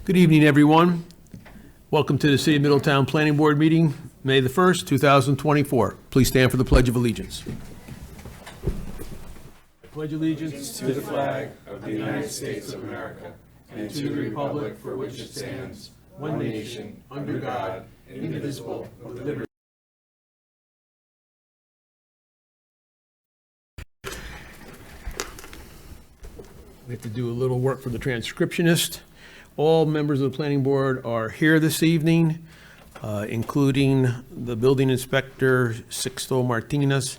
Good evening, everyone. Welcome to the City of Middletown Planning Board meeting, May the 1st, 2024. Please stand for the Pledge of Allegiance. I pledge allegiance to the flag of the United States of America and to the republic for which it stands, one nation, under God, indivisible, with liberty. We have to do a little work for the transcriptionist. All members of the planning board are here this evening, including the building inspector, Sixto Martinez.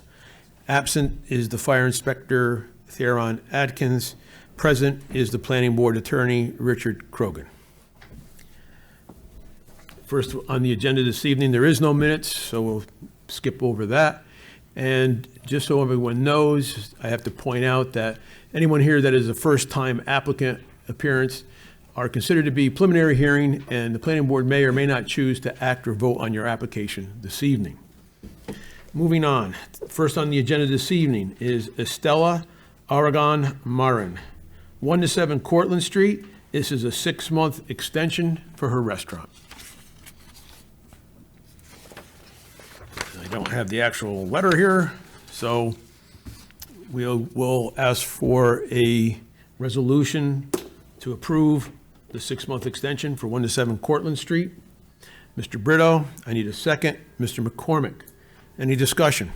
Absent is the fire inspector, Theron Adkins. Present is the planning board attorney, Richard Krogan. First on the agenda this evening, there is no minutes, so we'll skip over that. And just so everyone knows, I have to point out that anyone here that is a first-time applicant appearance are considered to be preliminary hearing, and the planning board may or may not choose to act or vote on your application this evening. Moving on, first on the agenda this evening is Estella Aragon Marin, 1 to 7 Cortlandt Street. This is a 6-month extension for her restaurant. I don't have the actual letter here, so we'll ask for a resolution to approve the 6-month extension for 1 to 7 Cortlandt Street. Mr. Brito, I need a second. Mr. McCormick, any discussion?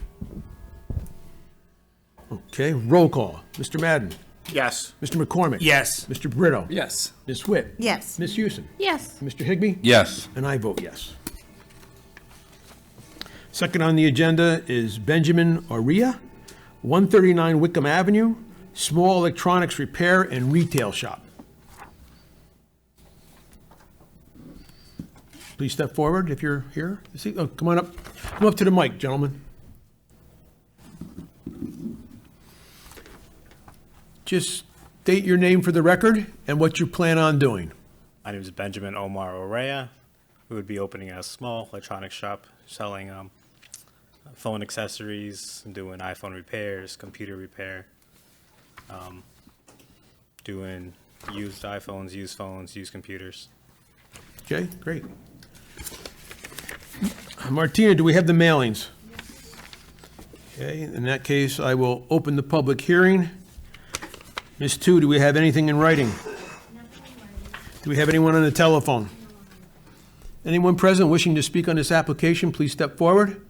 Okay, roll call. Mr. Madden? Yes. Mr. McCormick? Yes. Mr. Brito? Yes. Ms. Witt? Yes. Ms. Houston? Yes. Mr. Higbee? Yes. And I vote yes. Second on the agenda is Benjamin Oria, 139 Wickham Avenue, small electronics repair and retail shop. Please step forward if you're here. Oh, come on up. Come up to the mic, gentlemen. Just state your name for the record and what you plan on doing. My name is Benjamin Omar Orea. We would be opening a small electronics shop selling phone accessories, doing iPhone repairs, computer repair, doing used iPhones, used phones, used computers. Okay, great. Martina, do we have the mailings? Okay, in that case, I will open the public hearing. Ms. Tu, do we have anything in writing? Do we have anyone on the telephone? Anyone present wishing to speak on this application, please step forward.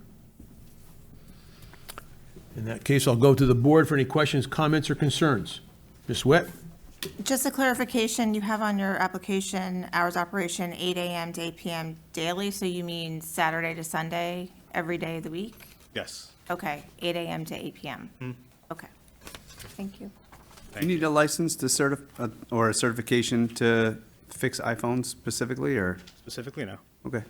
In that case, I'll go to the board for any questions, comments, or concerns. Ms. Witt? Just a clarification, you have on your application hours operation 8 a.m. to 8 p.m. daily, so you mean Saturday to Sunday, every day of the week? Yes. Okay, 8 a.m. to 8 p.m. Okay, thank you. Do you need a license to or a certification to fix iPhones specifically, or? Specifically, no. Okay.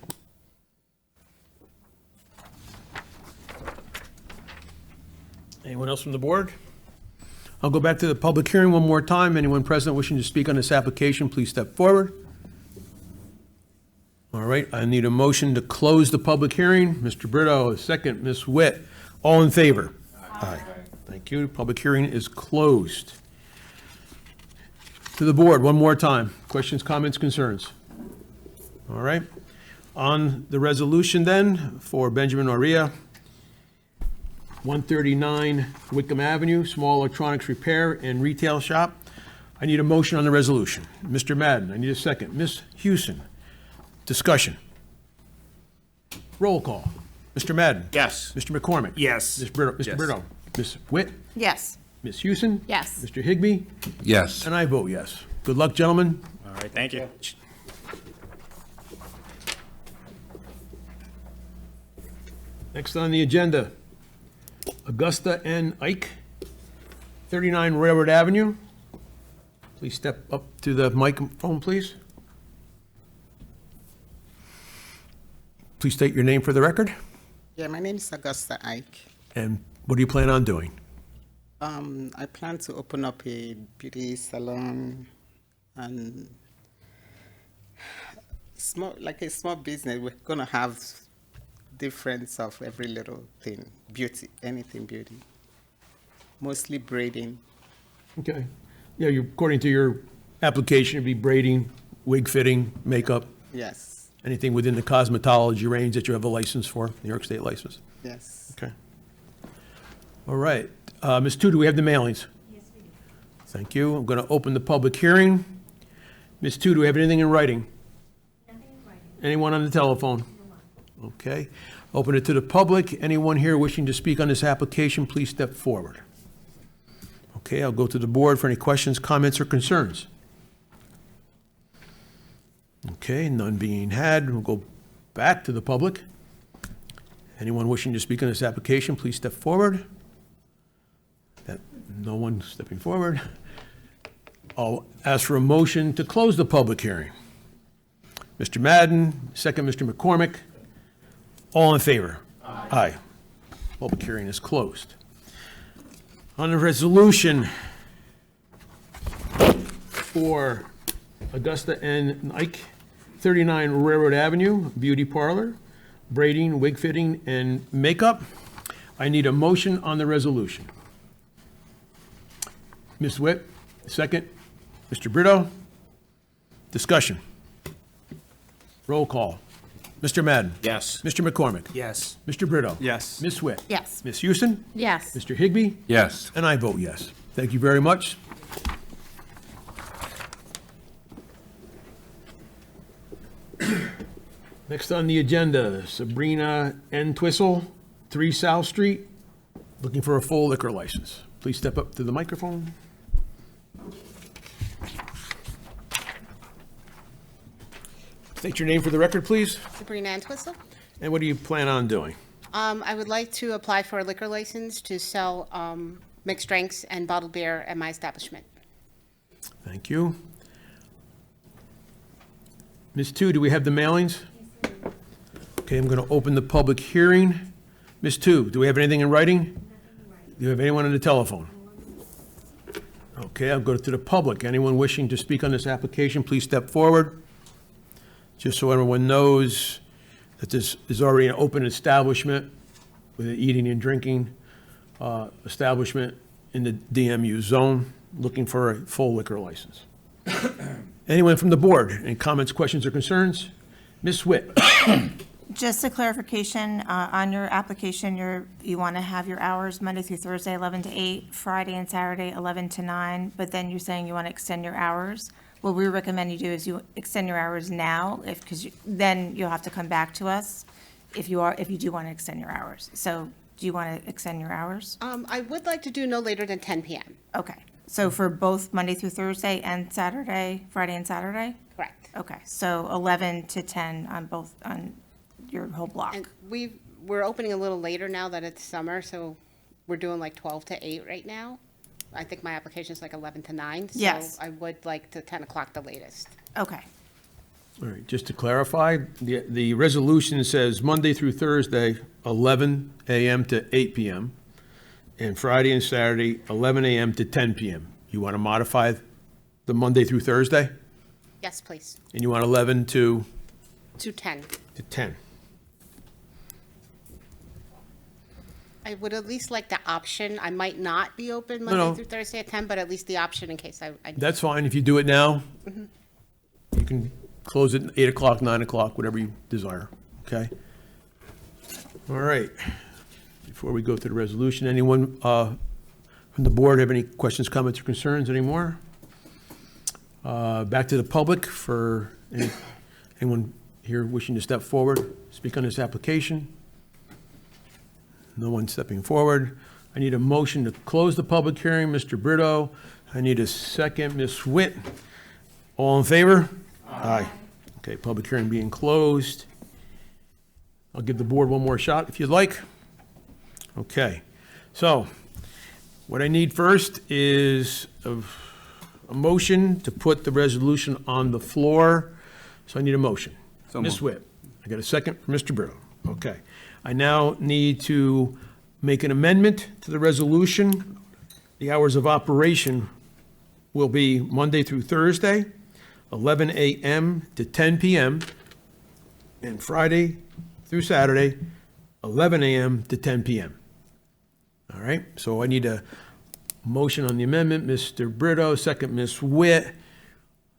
Anyone else from the board? I'll go back to the public hearing one more time. Anyone present wishing to speak on this application, please step forward. All right, I need a motion to close the public hearing. Mr. Brito, a second. Ms. Witt, all in favor? Aye. Thank you. Public hearing is closed. To the board, one more time. Questions, comments, concerns? All right. On the resolution then, for Benjamin Oria, 139 Wickham Avenue, small electronics repair and retail shop. I need a motion on the resolution. Mr. Madden, I need a second. Ms. Houston, discussion. Roll call. Mr. Madden? Yes. Mr. McCormick? Yes. Ms. Brito? Mr. Yes. Brito? Ms. Witt? Yes. Ms. Houston? Yes. Mr. Higbee? Yes. And I vote yes. Good luck, gentlemen. All right, thank you. Next on the agenda, Augusta N. Ike, 39 Railroad Avenue. Please step up to the microphone, please. Please state your name for the record. Yeah, my name is Augusta Ike. And what do you plan on doing? I plan to open up a beauty salon and a small business. We're gonna have difference of every little thing, beauty, anything beauty. Mostly braiding. Okay. Yeah, according to your application, it'd be braiding, wig fitting, makeup, Yes, anything within the cosmetology range that you have a license for, New York State license? yes. Okay. All right. Ms. Tu, do we have the mailings? Yes, we do. Thank you. I'm going to open the public hearing. Ms. Tu, do we have anything in writing? Nothing in writing. Anyone on the telephone? No. Okay. Open it to the public. Anyone here wishing to speak on this application, please step forward. Okay, I'll go to the board for any questions, comments, or concerns. Okay, none being had. We'll go back to the public. Anyone wishing to speak on this application, please step forward. No one stepping forward. I'll ask for a motion to close the public hearing. Mr. Madden, second Mr. McCormick. All in favor? Aye. Public hearing is closed. On the resolution for Augusta and Nike, 39 Railroad Avenue, beauty parlor, braiding, wig fitting, and makeup, I need a motion on the resolution. Ms. Witt, second. Mr. Brito, discussion. Roll call. Mr. Madden. Yes. Mr. McCormick. Yes. Mr. Brito. Yes. Ms. Witt. Yes. Ms. Houston. Yes. Mr. Higbee. Yes. And I vote yes. Thank you very much. Next on the agenda, Sabrina N. Twistle, 3 South Street, looking for a full liquor license. Please step up to the microphone. State your name for the record, please, Sabrina Entwistle. and what do you plan on doing? I would like to apply for a liquor license to sell mixed drinks and bottled beer at my establishment. Thank you. Ms. Tu, do we have the mailings? Okay, I'm going to open the public hearing. Ms. Tu, do we have anything in writing? Do you have anyone on the telephone? Okay, I'll go to the public. Anyone wishing to speak on this application, please step forward. Just so everyone knows that this is already an open establishment with an eating and drinking establishment in the DMU zone, looking for a full liquor license. Anyone from the board, any comments, questions, or concerns? Ms. Witt? Just a clarification, on your application, you want to have your hours Monday through Thursday, 11 to 8, Friday and Saturday, 11 to 9, but then you're saying you want to extend your hours. What we recommend you do is you extend your hours now, because then you'll have to come back to us if you do want to extend your hours. So do you want to extend your hours? I would like to do no later than 10 p.m. Okay, so for both Monday through Thursday and Saturday, Friday and Saturday? Correct. Okay, so 11 to 10 on both, on your whole block. And we're opening a little later now that it's summer, so we're doing like 12 to 8 right now. I think my application is like 11 to 9. Yes. So I would like to 10 o'clock the latest. Okay, All right, just to clarify, the resolution says Monday through Thursday, 11 a.m. to 8 p.m., and Friday and Saturday, 11 a.m. to 10 p.m. You want to modify the Monday through Thursday? Yes, please. And you want 11 to 10. 10? I would at least like the option. I might not be open No. Monday through Thursday at 10, but at least the option in case I That's fine. If you do it now, you can close it at 8 o'clock, 9 o'clock, whatever you desire, okay? All right. Before we go to the resolution, anyone from the board have any questions, comments, or concerns anymore? Back to the public for anyone here wishing to step forward, speak on this application? No one stepping forward. I need a motion to close the public hearing. Mr. Brito. I need a second. Ms. Witt. All in favor? Aye. Okay, public hearing being closed. I'll give the board one more shot if you'd like. Okay, so what I need first is a motion to put the resolution on the floor. So I need a motion. So Ms. moved. Witt. I got a second from Mr. Brito. Okay. I now need to make an amendment to the resolution. The hours of operation will be Monday through Thursday, 11 a.m. to 10 p.m., and Friday through Saturday, 11 a.m. to 10 p.m. All right, so I need a motion on the amendment. Mr. Brito, second Ms. Witt.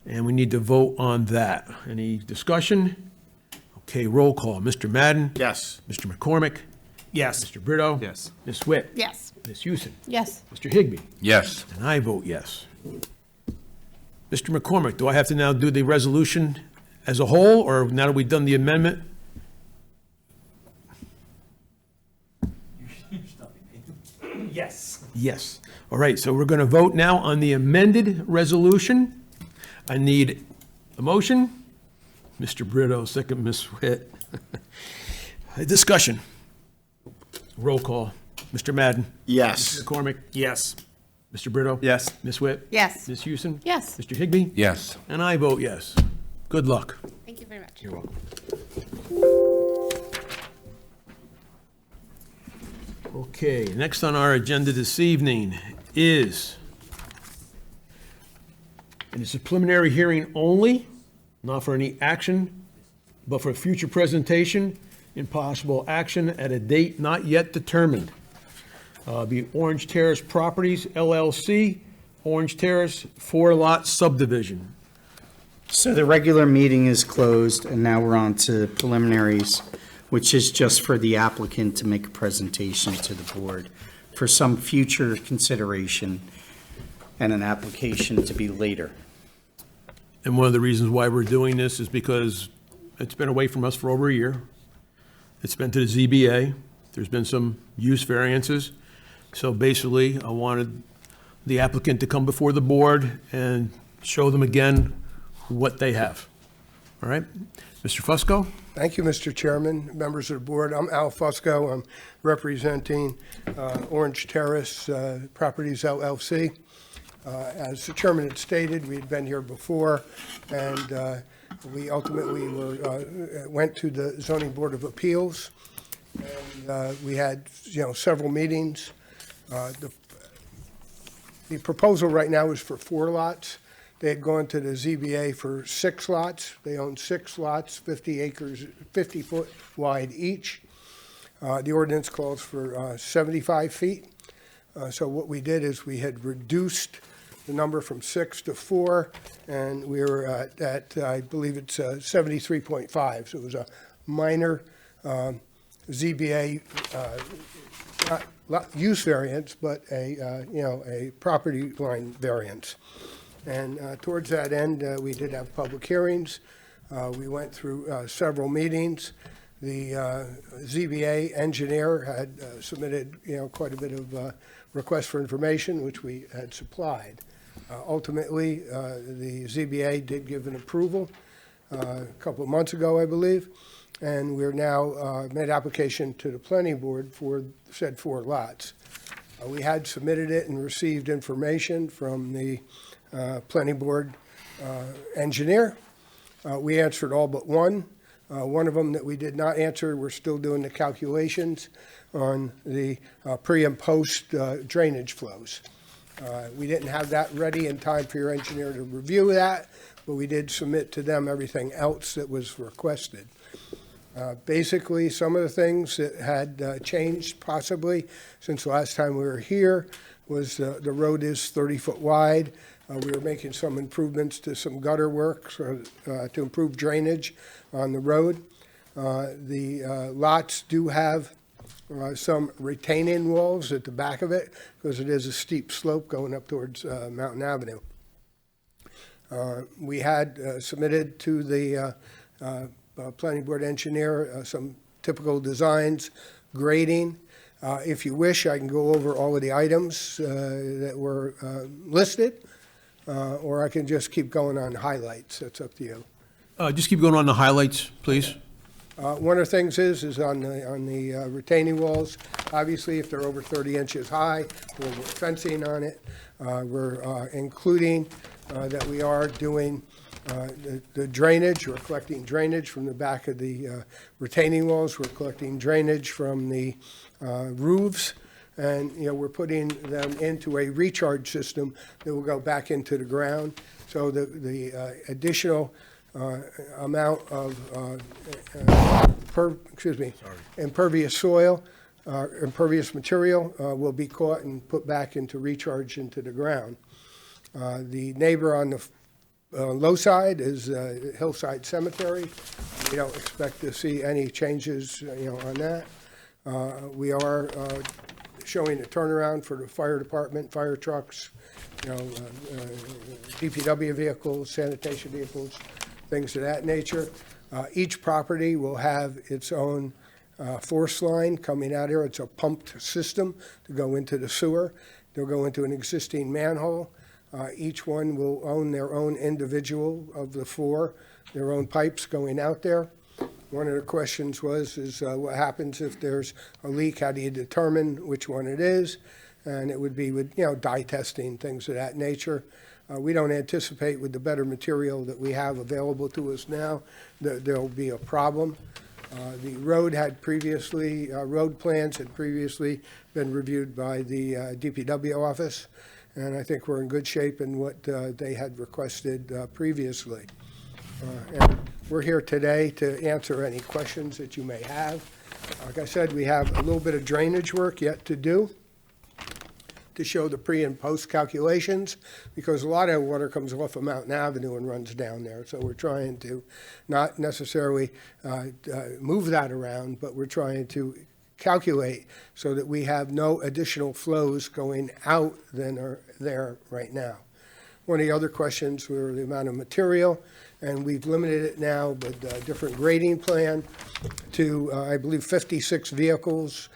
and we need to vote on that. Any discussion? Okay, roll call. Mr. Madden? Yes. Mr. McCormick? Yes. Mr. Brito? Yes. Ms. Witt? Yes. Ms. Houston? Yes. Mr. Higbee? Yes. And I vote yes. Mr. McCormick, do I have to now do the resolution as a whole, or now that we've done the amendment? Yes. Yes. All right, so we're going to vote now on the amended resolution. I need a motion. Mr. Brito, second, Ms. Witt. Discussion. Roll call. Mr. Madden. Yes. McCormick. Yes. Mr. Brito. Yes. Ms. Witt. Yes. Ms. Houston. Yes. Mr. Higbee. Yes. And I vote yes. Good luck. Thank you very much. You're welcome. Okay, next on our agenda this evening is, and it's a preliminary hearing only, not for any action, but for future presentation and possible action at a date not yet determined. Be Orange Terrace Properties LLC, Orange Terrace 4-lot subdivision. So the regular meeting is closed, and now we're on to preliminaries, which is just for the applicant to make a presentation to the board for some future consideration and an application to be later. And one of the reasons why we're doing this is because it's been away from us for over a year. It's been to the ZBA. There's been some use variances. So basically, I wanted the applicant to come before the board and show them again what they have. All right? Mr. Fusco? Thank you, Mr. Chairman, members of the board. I'm Al Fusco. I'm representing Orange Terrace Properties LLC. As the chairman had stated, we had been here before, and we ultimately went to the Zoning Board of Appeals, and we had, several meetings. The proposal right now is for 4 lots. They had gone to the ZBA for 6 lots. They own 6 lots, 50 acres, 50 foot wide each. The ordinance calls for 75 feet. So what we did is we had reduced the number from 6 to 4, and we were at I believe it's 73.5. So it was a minor ZBA not use variance, but a property line variance. And towards that end, we did have public hearings. We went through several meetings. The ZBA engineer had submitted, quite a bit of requests for information, which we had supplied. Ultimately, the ZBA did give an approval a couple of months ago, I believe, and we're now made application to the planning board for said 4 lots. We had submitted it and received information from the planning board engineer. We answered all but one. One of them that we did not answer, we're still doing the calculations on the pre and post drainage flows. We didn't have that ready in time for your engineer to review that, but we did submit to them everything else that was requested. Basically, some of the things that had changed possibly since the last time we were here was the road is 30 foot wide. We were making some improvements to some gutter work to improve drainage on the road. The lots do have some retaining walls at the back of it because it is a steep slope going up towards Mountain Avenue. We had submitted to the planning board engineer some typical designs, grading. If you wish, I can go over all of the items that were listed. Or I can just keep going on highlights. That's up to you. Just keep going on the highlights, please. One of the things is on the retaining walls. Obviously, if they're over 30 inches high, we'll put fencing on it. We're including that we are doing the drainage. We're collecting drainage from the back of the retaining walls. We're collecting drainage from the roofs. And, we're putting them into a recharge system that will go back into the ground. So the additional amount of impervious soil, impervious material will be caught and put back into recharge into the ground. The neighbor on the low side is Hillside Cemetery. We don't expect to see any changes, on that. We are showing a turnaround for the fire department, fire trucks, DPW vehicles, sanitation vehicles, things of that nature. Each property will have its own force line coming out here. It's a pumped system to go into the sewer. They'll go into an existing manhole. Each one will own their own individual of the four, their own pipes going out there. One of the questions is what happens if there's a leak? How do you determine which one it is? And it would be with, dye testing, things of that nature. We don't anticipate with the better material that we have available to us now that there'll be a problem. The road plans had previously been reviewed by the DPW office, and I think we're in good shape in what they had requested previously. And we're here today to answer any questions that you may have. Like I said, we have a little bit of drainage work yet to do to show the pre and post calculations, because a lot of water comes off of Mountain Avenue and runs down there. So we're trying to not necessarily move that around, but we're trying to calculate so that we have no additional flows going out than are there right now. One of the other questions were the amount of material, and we've limited it now with a different grading plan to, I believe, 56 vehicles,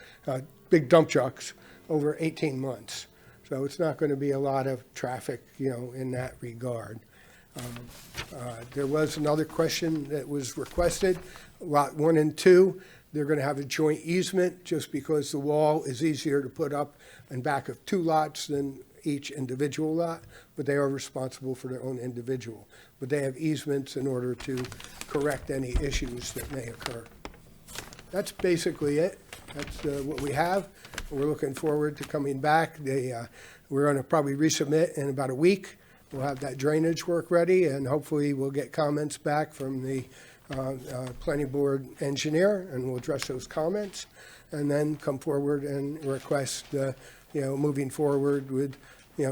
big dump trucks, over 18 months. So it's not going to be a lot of traffic, in that regard. There was another question that was requested. Lot 1 and 2, they're going to have a joint easement just because the wall is easier to put up in back of 2 lots than each individual lot, but they are responsible for their own individual. But they have easements in order to correct any issues that may occur. That's basically it. That's what we have. We're looking forward to coming back. We're going to probably resubmit in about a week. We'll have that drainage work ready, and hopefully we'll get comments back from the planning board engineer, and we'll address those comments, and then come forward and request, moving forward with,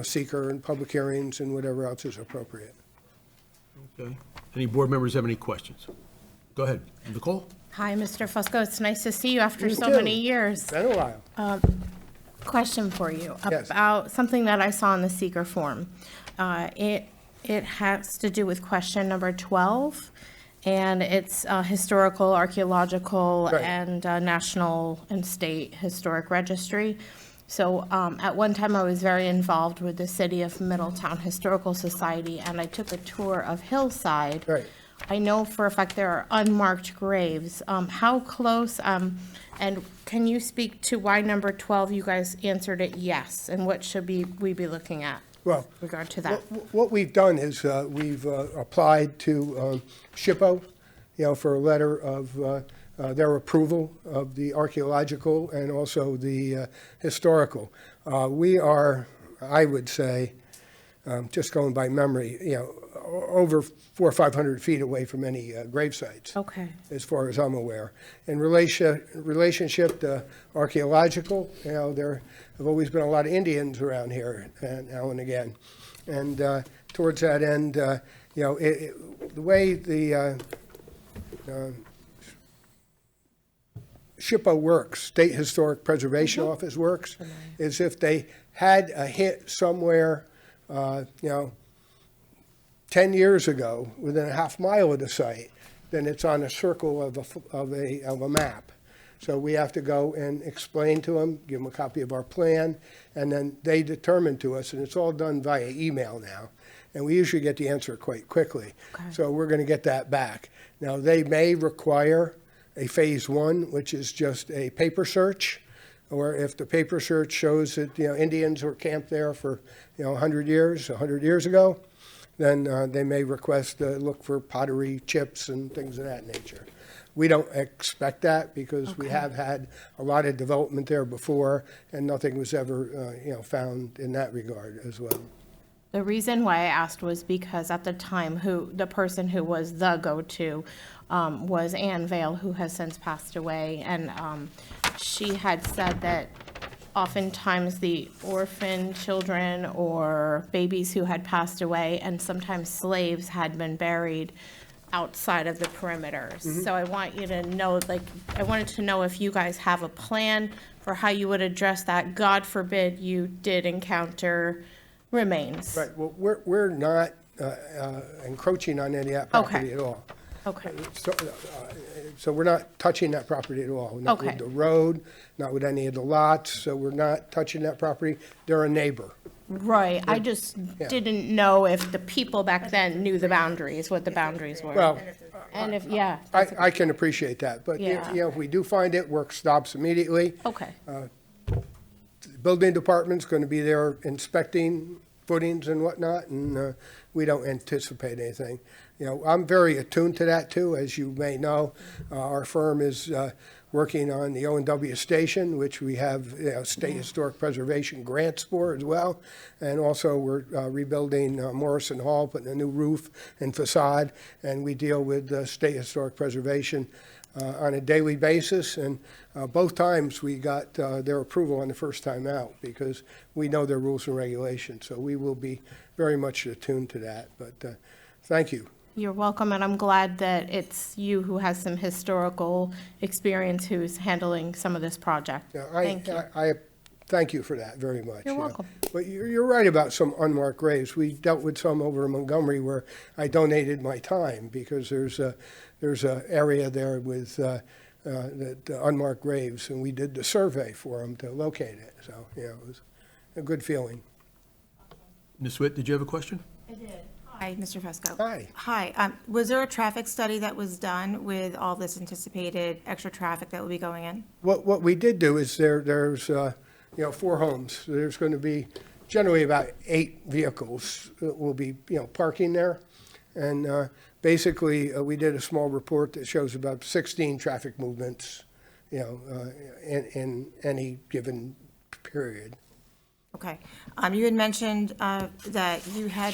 seeker and public hearings and whatever else is appropriate. Okay. Any board members have any questions? Go ahead. Nicole? Hi, Mr. Fusco. It's nice to see you after You so too. many years. Been a while. Question for you Yes. about something that I saw in the seeker form. It has to do with question number 12, and it's historical, archaeological, Right. and national and state historic registry. So at one time, I was very involved with the City of Middletown Historical Society, and I took a tour of Hillside. Right. I know for a fact there are unmarked graves. How close, and can you speak to why number 12, you guys answered it yes, and what should we be looking at Well, with regard to that? what we've done is we've applied to SHPO, for a letter of their approval of the archaeological and also the historical. We are, I would say, just going by memory, over 400 or 500 feet away from any grave sites. Okay. As far as I'm aware. In relationship to archaeological, there have always been a lot of Indians around here now and again. And towards that end, the way the SHPO works, State Historic Preservation Office works, is if they had a hit somewhere, 10 years ago, within a half mile of the site, then it's on a circle of a map. So we have to go and explain to them, give them a copy of our plan, and then they determine to us, and it's all done via email now. And we usually get the answer quite quickly. Okay. So we're going to get that back. Now, they may require a phase 1, which is just a paper search, or if the paper search shows that, Indians were camped there for, 100 years ago, then they may request look for pottery chips and things of that nature. We don't expect that because we have had a lot of development there before, and nothing was ever, found in that regard as well. The reason why I asked was because at the time, the person who was the go-to was Ann Vale, who has since passed away, and she had said that oftentimes the orphan children or babies who had passed away, and sometimes slaves had been buried outside of the perimeters. So I want you to know, like, I wanted to know if you guys have a plan for how you would address that. God forbid you did encounter remains. Right, well, we're not encroaching on any of that property Okay. at all. Okay, So we're not touching that property at all. Not Okay. with the road, not with any of the lots, so we're not touching that property. They're a neighbor. right. I just didn't know if the people back then knew the boundaries, what the boundaries were. Well, And if, yeah. I can appreciate that, but, Yeah. if we do find it, work stops immediately. Okay, Building department's going to be there inspecting footings and whatnot, and we don't anticipate anything. I'm very attuned to that too, as you may know. Our firm is working on the O&W station, which we have State Historic Preservation grants for as well. And also, we're rebuilding Morrison Hall, putting a new roof and facade, and we deal with State Historic Preservation on a daily basis, and both times we got their approval on the first time out because we know their rules and regulations, so we will be very much attuned to that, but thank you. you're welcome, and I'm glad that it's you who has some historical experience who's handling some of this project. Yeah, Thank you. I thank you for that very much. You're yeah. welcome. But you're right about some unmarked graves. We dealt with some over in Montgomery where I donated my time because there's a area there with the unmarked graves, and we did the survey for them to locate it. So, it was a good feeling. Ms. Witt, did you have a question? Hi, Mr. Fusco. Hi. Hi, was there a traffic study that was done with all this anticipated extra traffic that will be going in? What we did do is there's 4 homes. There's going to be generally about 8 vehicles that will be, parking there. And basically, we did a small report that shows about 16 traffic movements, in any given period. Okay. You had mentioned that you had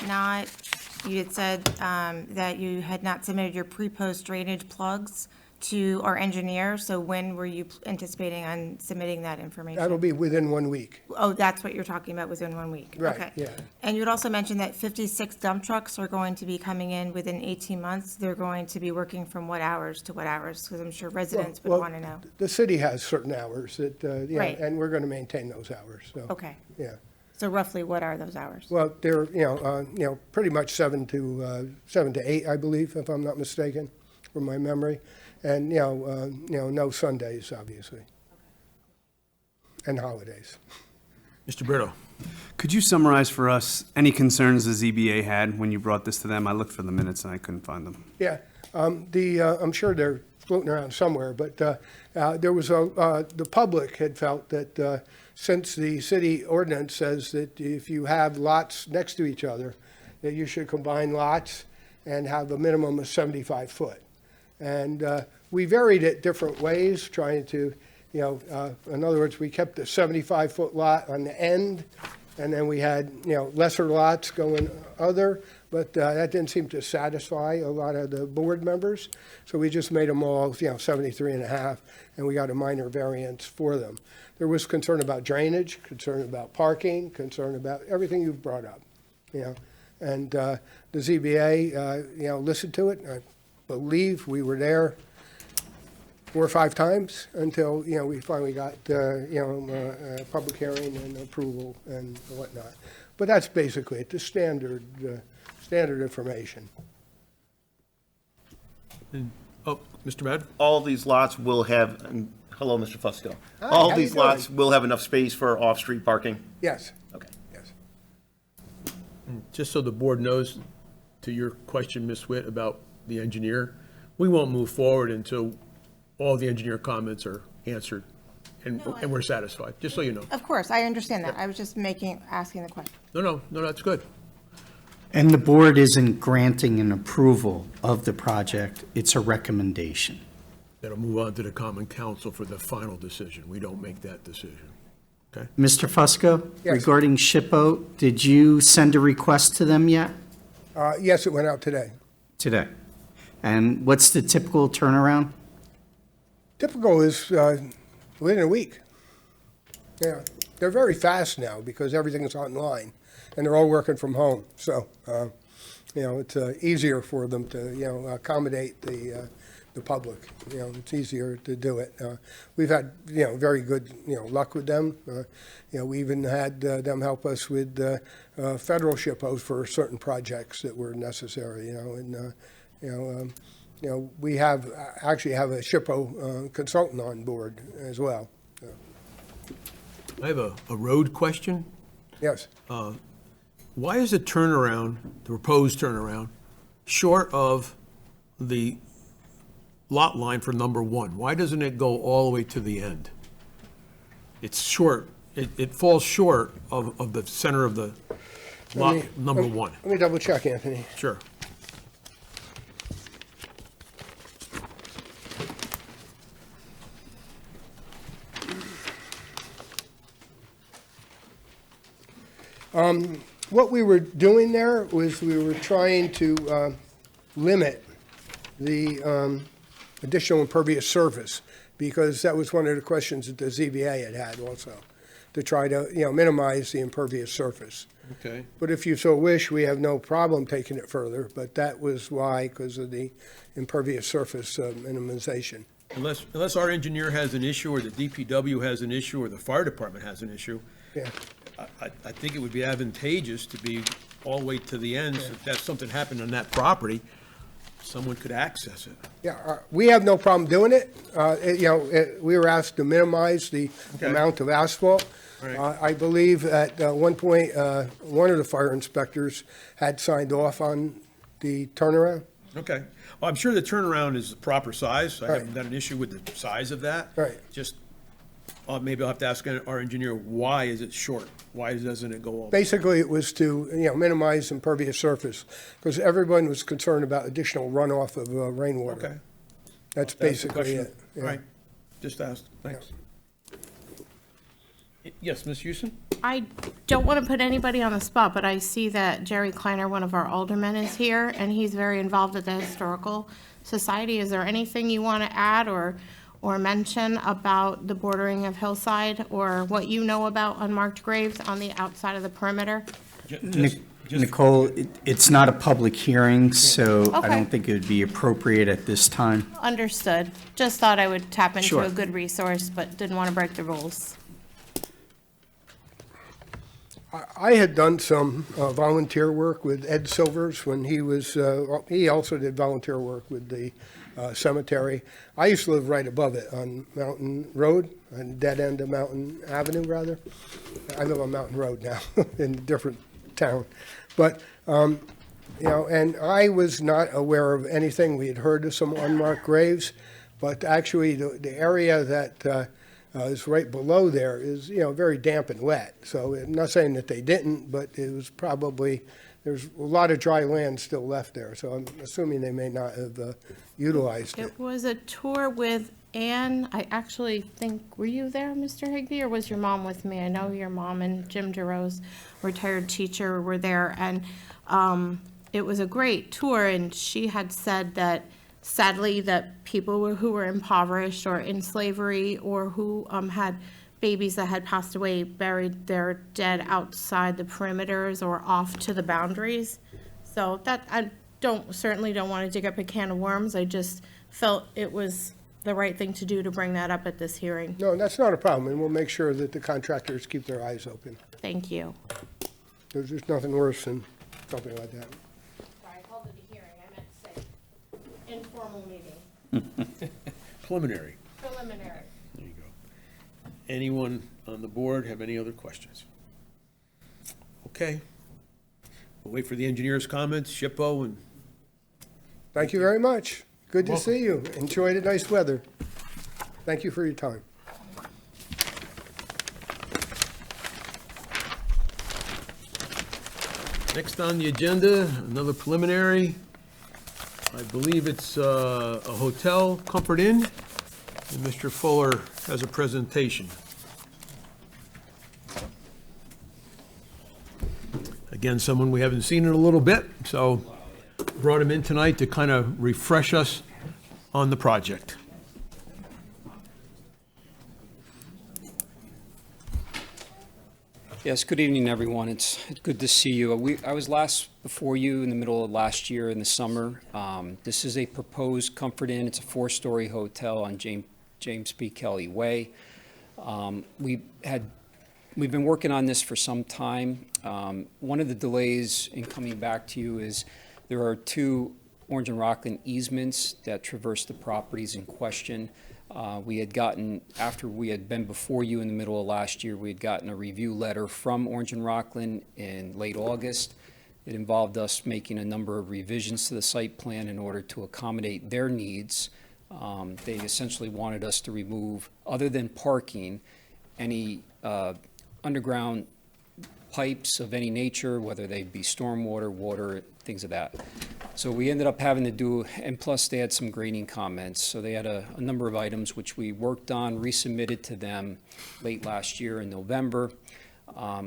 said that you had not submitted your pre-post drainage plugs to our engineer. So when were you anticipating on submitting that information? That'll be within 1 week. Oh, that's what you're talking about, within 1 week? Right, Okay. yeah. And you had also mentioned that 56 dump trucks are going to be coming in within 18 months. They're going to be working from what hours to what hours? Because I'm sure residents would Well, want to know. The city has certain hours that, Right. and we're going to maintain those hours, so. Okay. Yeah. So roughly, what are those hours? Well, they're, pretty much 7 to 8, I believe, if I'm not mistaken, from my memory. And, no Sundays, obviously. And holidays. Mr. Brito? Could you summarize for us any concerns the ZBA had when you brought this to them? I looked for the minutes and I couldn't find them. Yeah, I'm sure they're floating around somewhere, but there was the public had felt that since the city ordinance says that if you have lots next to each other, that you should combine lots and have a minimum of 75 foot. And we varied it different ways, trying to, in other words, we kept the 75-foot lot on the end, and then we had, lesser lots going other, but that didn't seem to satisfy a lot of the board members. So we just made them all, 73 and a half, and we got a minor variance for them. There was concern about drainage, concern about parking, concern about everything you've brought up, And the ZBA, listened to it. I believe we were there 4 or 5 times until, we finally got, a public hearing and approval and whatnot. But that's basically it, the standard information. Oh, Mr. Madden? All these lots will have, hello, Mr. Fusco. Hi, All how you these lots doing? will have enough space for off-street parking? Yes, Okay. yes. Just so the board knows, to your question, Ms. Witt, about the engineer, we won't move forward until all the engineer comments are answered and we're satisfied, just so you know. Of course, I understand that. I was just asking the question. No, that's good. And the board isn't granting an approval of the project, it's a recommendation. That'll move on to the common council for the final decision. We don't make that decision. Okay? Mr. Fusco? Yes. Regarding SHPO, did you send a request to them yet? Yes, it went out today. Today. And what's the typical turnaround? Typical is within a week. Yeah, They're very fast now because everything's online, and they're all working from home. So, it's easier for them to, accommodate the public. It's easier to do it. We've had, very good, luck with them. We even had them help us with federal SHPOs for certain projects that were necessary, we actually have a SHPO consultant on board as well. I have a road question. Yes. Why is the turnaround, the proposed turnaround, short of the lot line for number 1? Why doesn't it go all the way to the end? It's short, it falls short of the center of the lot number 1. Let me double check, Anthony. Sure. What we were doing there was we were trying to limit the additional impervious surface, because that was one of the questions that the ZBA had also, to try to, minimize the impervious surface. Okay. But if you so wish, we have no problem taking it further, but that was why, because of the impervious surface minimization. Unless our engineer has an issue, or the DPW has an issue, or the fire department has an issue, Yeah. I think it would be advantageous to be all the way to the end, so if something happened on that property, someone could access it. Yeah, we have no problem doing it. We were asked to minimize the Okay. amount of asphalt. Right. I believe at one point, one of the fire inspectors had signed off on the turnaround. Okay. Well, I'm sure the turnaround is the proper size. I Right. haven't got an issue with the size of that. Right. Just, maybe I'll have to ask our engineer, why is it short? Why doesn't it go all? Basically, it was to, minimize impervious surface, because everyone was concerned about additional runoff of rainwater. Okay. That's the basically question. it. All right. Just asked. Thanks. Yes, Ms. Houston? I don't want to put anybody on the spot, but I see that Jerry Kleiner, one of our aldermen, is here, and he's very involved at the Historical Society. Is there anything you want to add or mention about the bordering of hillside, or what you know about unmarked graves on the outside of the perimeter? Nicole, it's not a public hearing, so I Okay. don't think it would be appropriate at this time. Understood. Just thought I would tap into Sure. a good resource, but didn't want to break the rules. I had done some volunteer work with Ed Silvers when he was, he also did volunteer work with the cemetery. I used to live right above it on Mountain Road, on dead end of Mountain Avenue, rather. I live on Mountain Road now, in a different town. But, and I was not aware of anything. We had heard of some unmarked graves, but actually the area that is right below there is, very damp and wet. So I'm not saying that they didn't, but it was probably, there's a lot of dry land still left there. So I'm assuming they may not have utilized it. It was a tour with Anne. I actually think, were you there, Mr. Higbee, or was your mom with me? I know your mom and Jim DeRose, retired teacher, were there. And it was a great tour, and she had said that sadly that people who were impoverished or in slavery, or who had babies that had passed away, buried their dead outside the perimeters or off to the boundaries. So that, I certainly don't want to dig up a can of worms. I just felt it was the right thing to do to bring that up at this hearing. No, that's not a problem, and we'll make sure that the contractors keep their eyes open. Thank you. There's just nothing worse than something like that. Sorry, I called it a hearing. I meant to say informal meeting, Preliminary. preliminary. There you go. Anyone on the board have any other questions? Okay. We'll wait for the engineer's comments, SHPO, and Thank you very much. Good to Welcome. see you. Enjoy the nice weather. Thank you for your time. next on the agenda, another preliminary. I believe it's a hotel, Comfort Inn, and Mr. Fuller has a presentation. Again, someone we haven't seen in a little bit, so brought him in tonight to kind of refresh us on the project. Yes, good evening, everyone. It's good to see you. I was last before you in the middle of last year in the summer. This is a proposed Comfort Inn. It's a 4-story hotel on James P. Kelly Way. We've been working on this for some time. One of the delays in coming back to you is there are 2 Orange and Rockland easements that traverse the properties in question. We had gotten, after we had been before you in the middle of last year, we had gotten a review letter from Orange and Rockland in late August. It involved us making a number of revisions to the site plan in order to accommodate their needs. They essentially wanted us to remove, other than parking, any underground pipes of any nature, whether they be stormwater, water, things of that. So we ended up having to do, and plus they had some grading comments. So they had a number of items which we worked on, resubmitted to them late last year in November.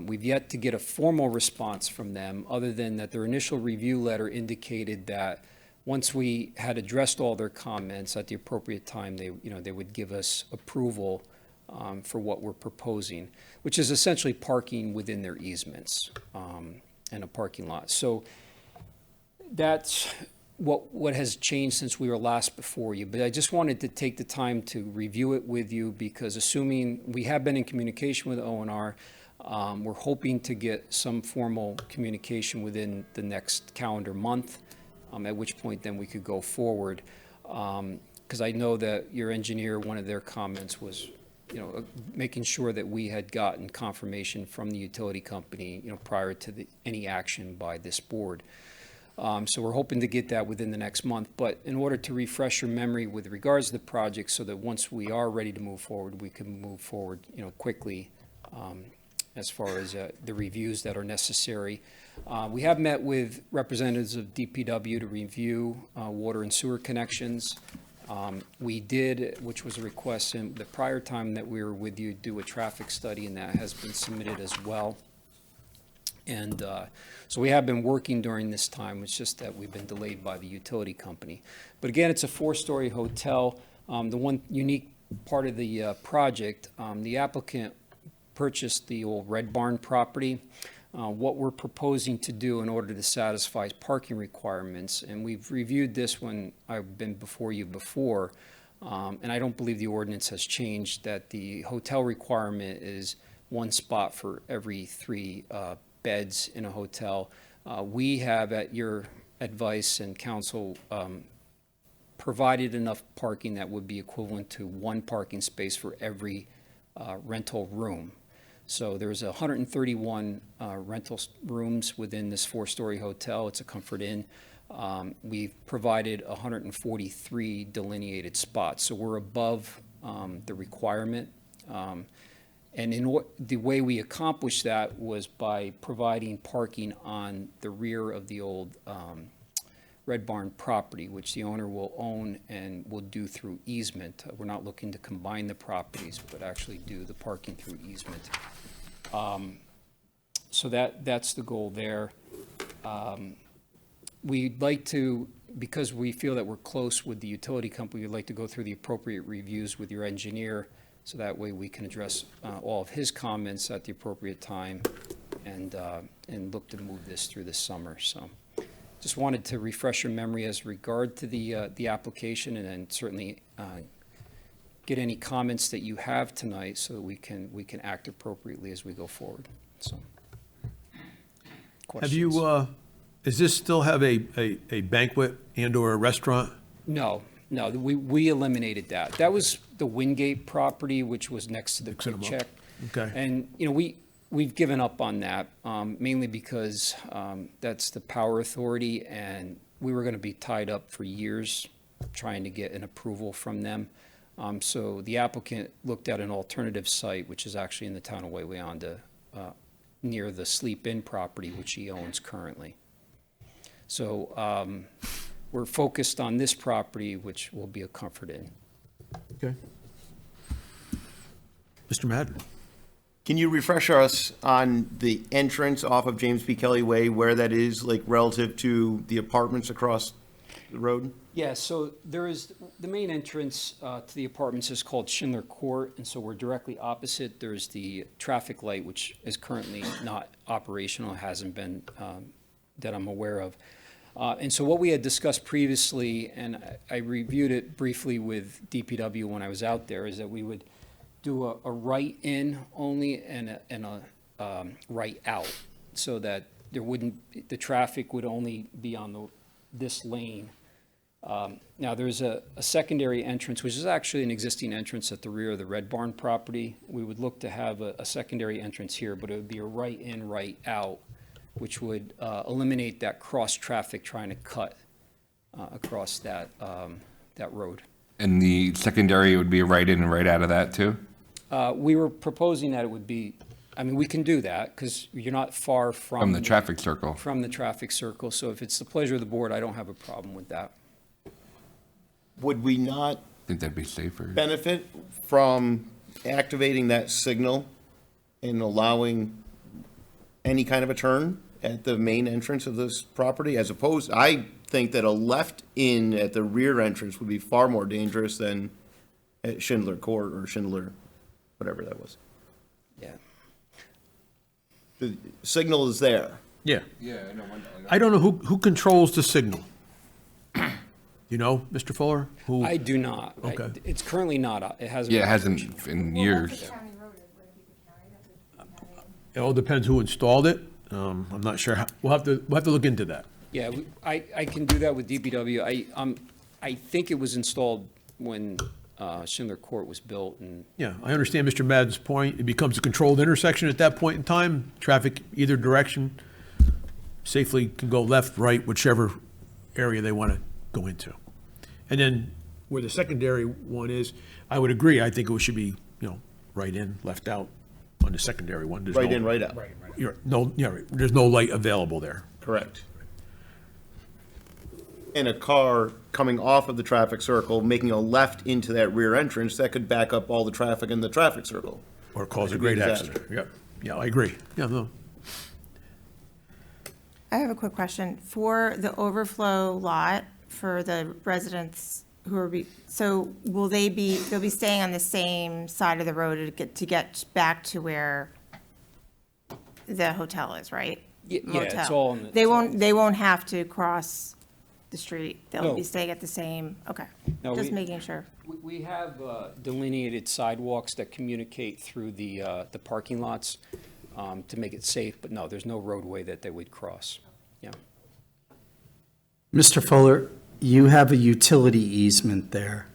We've yet to get a formal response from them, other than that their initial review letter indicated that once we had addressed all their comments at the appropriate time, they would give us approval for what we're proposing, which is essentially parking within their easements and a parking lot. So that's what has changed since we were last before you. But I just wanted to take the time to review it with you, because assuming we have been in communication with ONR, we're hoping to get some formal communication within the next calendar month, at which point then we could go forward. Because I know that your engineer, one of their comments was, making sure that we had gotten confirmation from the utility company, prior to any action by this board. So we're hoping to get that within the next month. But in order to refresh your memory with regards to the project, so that once we are ready to move forward, we can move forward, quickly, as far as the reviews that are necessary. We have met with representatives of DPW to review water and sewer connections. We did, which was a request in the prior time that we were with you, do a traffic study, and that has been submitted as well. And so we have been working during this time. It's just that we've been delayed by the utility company. But again, it's a 4-story hotel. The one unique part of the project, the applicant purchased the old Red Barn property. What we're proposing to do in order to satisfy parking requirements, and we've reviewed this when I've been before you before, and I don't believe the ordinance has changed, that the hotel requirement is 1 spot for every 3 beds in a hotel. We have, at your advice and counsel, provided enough parking that would be equivalent to 1 parking space for every rental room. So there's 131 rental rooms within this 4-story hotel. It's a Comfort Inn. We've provided 143 delineated spots, so we're above the requirement. And the way we accomplished that was by providing parking on the rear of the old Red Barn property, which the owner will own and will do through easement. We're not looking to combine the properties, but actually do the parking through easement. So that's the goal there. We'd like to, because we feel that we're close with the utility company, we'd like to go through the appropriate reviews with your engineer, so that way we can address all of his comments at the appropriate time and look to move this through this summer. So just wanted to refresh your memory as regard to the application, and then certainly get any comments that you have tonight so that we can act appropriately as we go forward. So, questions? Have you, does this still have a banquet and/or a restaurant? No, we eliminated that. That was the Wingate property, which was next to the Quick Check. Okay. And, we've given up on that, mainly because that's the Power Authority, and we were going to be tied up for years trying to get an approval from them. So the applicant looked at an alternative site, which is actually in the town of Wayanda, near the Sleep Inn property, which he owns currently. So we're focused on this property, which will be a Comfort Inn. Okay. Mr. Madden? Can you refresh us on the entrance off of James P. Kelly Way, where that is, like relative to the apartments across the road? Yeah, so there is, the main entrance to the apartments is called Schindler Court, and so we're directly opposite. There's the traffic light, which is currently not operational, hasn't been, that I'm aware of. And so what we had discussed previously, and I reviewed it briefly with DPW when I was out there, is that we would do a right in only and a right out, so that there wouldn't, the traffic would only be on this lane. Now, there's a secondary entrance, which is actually an existing entrance at the rear of the Red Barn property. We would look to have a secondary entrance here, but it would be a right in, right out, which would eliminate that cross-traffic trying to cut across that road. And the secondary would be right in and right out of that too? We were proposing that it would be, I mean, we can do that, because you're not far From the traffic circle? From the traffic circle, so if it's the pleasure of the board, I don't have a problem with that. Would we not I think that'd be safer. benefit from activating that signal and allowing any kind of a turn at the main entrance of this property, as opposed, I think that a left in at the rear entrance would be far more dangerous than at Schindler Court or Schindler, whatever that was. Yeah. The signal is there. Yeah. Yeah, I know. I don't know who controls the signal. You know, Mr. Fuller? Who? I do not. Okay. It's currently not, it hasn't. Yeah, it been hasn't in years. It all depends who installed it. I'm not sure. We'll have to look into that. Yeah, I can do that with DPW. I think it was installed when Schindler Court was built, and Yeah, I understand Mr. Madden's point. It becomes a controlled intersection at that point in time. Traffic either direction safely can go left, right, whichever area they want to go into. And then where the secondary one is, I would agree. I think it should be, right in, left out on the secondary one. There's Right no- in, right out. There's no light available there. Correct. And a car coming off of the traffic circle, making a left into that rear entrance, that could back up all the traffic in the traffic circle. Or cause a Could be a great disaster. accident. Yeah, I agree. Yeah, no. I have a quick question. For the overflow lot, for the residents who are, so will they'll be staying on the same side of the road to get back to where the hotel is, right? Yeah, it's Motel. all in the- They won't have to cross the street. They'll No. be staying at the same, okay. No, Just we- making sure. We have delineated sidewalks that communicate through the parking lots to make it safe, but no, there's no roadway that they would cross. Yeah. Mr. Fuller, you have a utility easement there.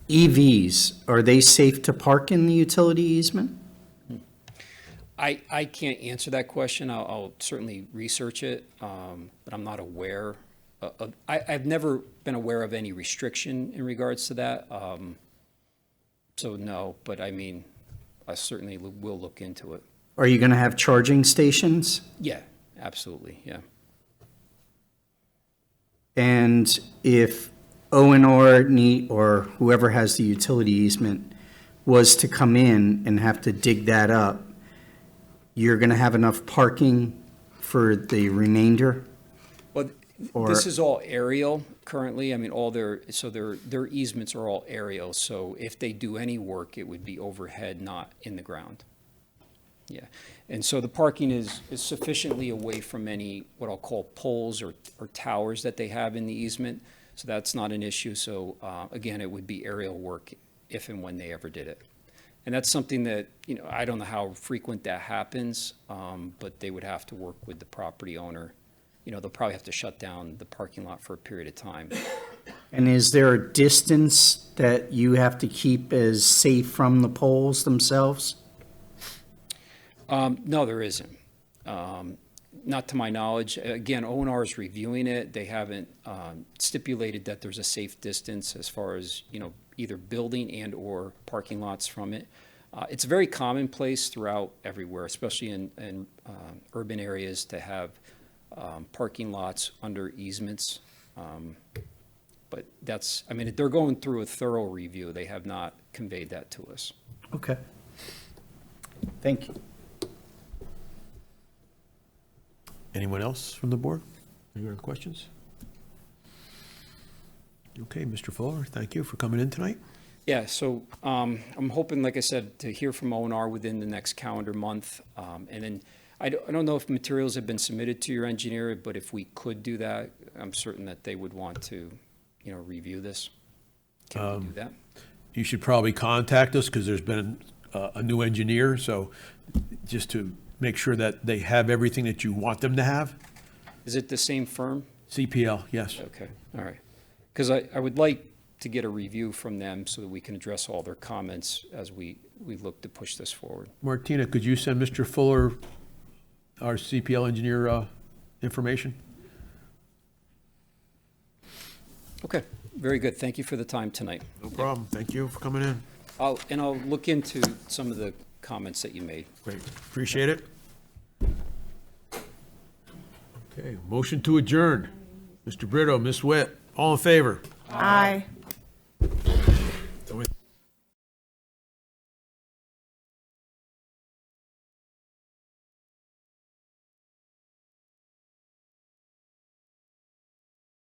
EVs, are they safe to park in the utility easement? I can't answer that question. I'll certainly research it, but I'm not aware of, I've never been aware of any restriction in regards to that. So no, but I mean, I certainly will look into it. Are you going to have charging stations? Yeah, absolutely, yeah. And if O&R or whoever has the utility easement was to come in and have to dig that up, you're going to have enough parking for the remainder? Well, Or- this is all aerial currently. I mean, their easements are all aerial. So if they do any work, it would be overhead, not in the ground. Yeah. And so the parking is sufficiently away from any, what I'll call poles or towers that they have in the easement. So that's not an issue. So again, it would be aerial work if and when they ever did it. And that's something that, I don't know how frequent that happens, but they would have to work with the property owner. They'll probably have to shut down the parking lot for a period of time. And is there a distance that you have to keep as safe from the poles themselves? No, there isn't. Not to my knowledge. Again, O&R is reviewing it. They haven't stipulated that there's a safe distance as far as, either building and or parking lots from it. It's very commonplace throughout everywhere, especially in urban areas, to have parking lots under easements. But they're going through a thorough review. They have not conveyed that to us. Okay. Thank you. Anyone else from the board? Any other questions? Okay, Mr. Fuller, thank you for coming in tonight. Yeah, so I'm hoping, like I said, to hear from O&R within the next calendar month. And then I don't know if materials have been submitted to your engineer, but if we could do that, I'm certain that they would want to, review this. Can we do that? You should probably contact us because there's been a new engineer, so just to make sure that they have everything that you want them to have. Is it the same firm? CPL, yes. Okay, all right. Because I would like to get a review from them so that we can address all their comments as we look to push this forward. Martina, could you send Mr. Fuller, our CPL engineer, information? Okay, very good. Thank you for the time tonight. No problem. Thank you for coming in. I'll look into some of the comments that you made. Great, appreciate it. Okay, motion to adjourn. Mr. Brito, Ms. Witt, all in favor? Aye.